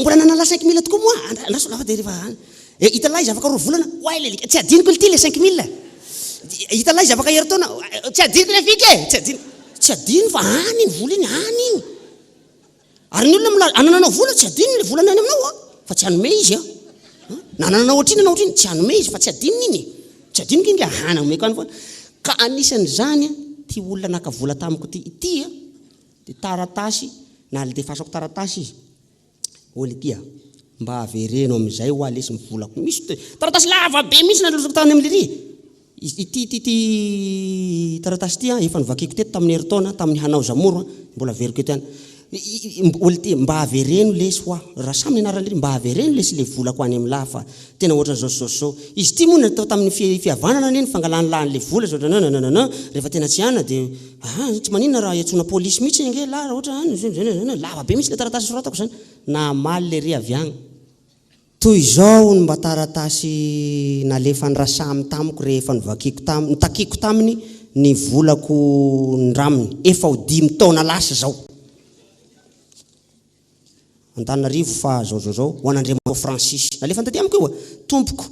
Mbola nanala 5 000 tokoa moa andraso lafa de rehefa hitalay izy afaka 2 volana oay le tsy adiniko le ty le 5 000 hitalay izy afaka heritaona tsy adiniko le fika tsy adino fa any iny vola iny any iny ary ny olona anananao vola tsy adino le volana any aminao fa tsy anome izy nananao ohatriny tsy anome izy fa tsy adino iny tsy adiniko iny le ahana omeko any foana ka anisan'izany ty olona naka vola tamiko ty de taratasy na le defasako taratasy izy oly tia mba avereno amizay ho alesy mivolako misy taratasy lava be misy nalosako tany am'le ry ity taratasy ty efa nivakiko teto tamin'ny heritaona tamin'ny hanao zamoro mbola veriko eto any oly tia mba avereno lesy hoa raha samy anarany ry mba avereno lesy le volako any amin'ny lafa tena ohatra zao izy ty moa natao tamin'ny fihavanana neny fangalanilany le vola zao rehefa tena tsy ana de tsy maninona raha iatsona polisy mihitsy nge la raha ohatra lava be misy le taratasy soratako zany na maly le ry avy agny toy zao ny mba taratasy nalefa ny rasamy tamiko rehefa nitakiko taminy ny volako ndraminy efa ho 5 taona lasa zao Antananarivo fa zao ho an'Andriamanitra Francis nalefa taty amiko io tompoko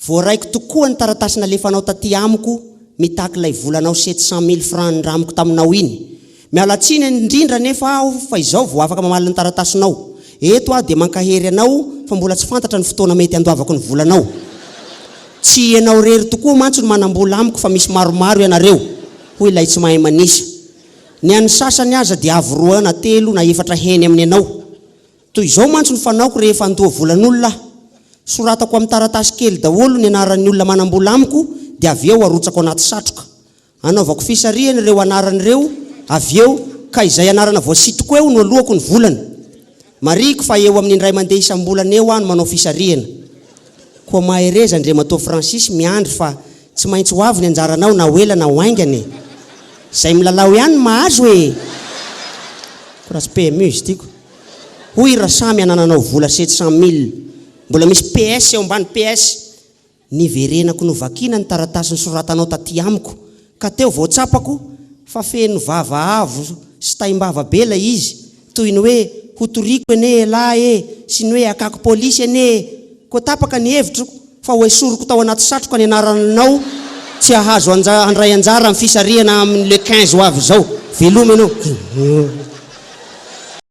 voaraiko tokoa ny taratasy nalefanao taty amiko mitaky lay volanao 700 000 francs ndramiko taminao iny mialatsiny indrindra nefa aho fa izao vo afaka mamaly ny taratasinao eto de mankahery anao fa mbola tsy fantatra ny fotoana mety andoavako ny volanao tsy ianao rery tokoa mantsy no manambola amiko fa misy maromaro ianareo hoy lay tsy mahay manisa ny an'ny sasany aza de avy 2 na 3 na 4 heny amin'ny anao toy izao mantsy ny fanaoko rehefa andoa volan'olona soratako amin'ny taratasy kely daholo ny anaran'ny olona manambola amiko de avy eo arotsako anaty satroka anaovako fisariany reo anaran'ireo avy eo ka izay anarana voasitoko eo no alohako ny volana mariko fa eo amin'ny indray mandeha isam-bolana eo ano manao fisariana koa mahereza Andriamanitra Francis miandry fa tsy maintsy ho avy ny anjaranao na hoela na hoaingany zay milalao ihany mahazo kurasy PMU izy tiko hoy raha samy anananao vola 700 000 mbola misy PS eo ambany PS niverenako no vakina ny taratasy ny soratanao taty amiko ka teo voatsapako fa feno vava avo sy taimbava bela izy toy ny hoe hotoriko ene lahy sy ny hoe akako polisy ene ko tapaka ny hevitro fa hoe soroko tao anaty satroka ny anaranao tsy ahazo andray anjara amin'ny fisariana amin'ny le 15 ho avy zao veloma ianao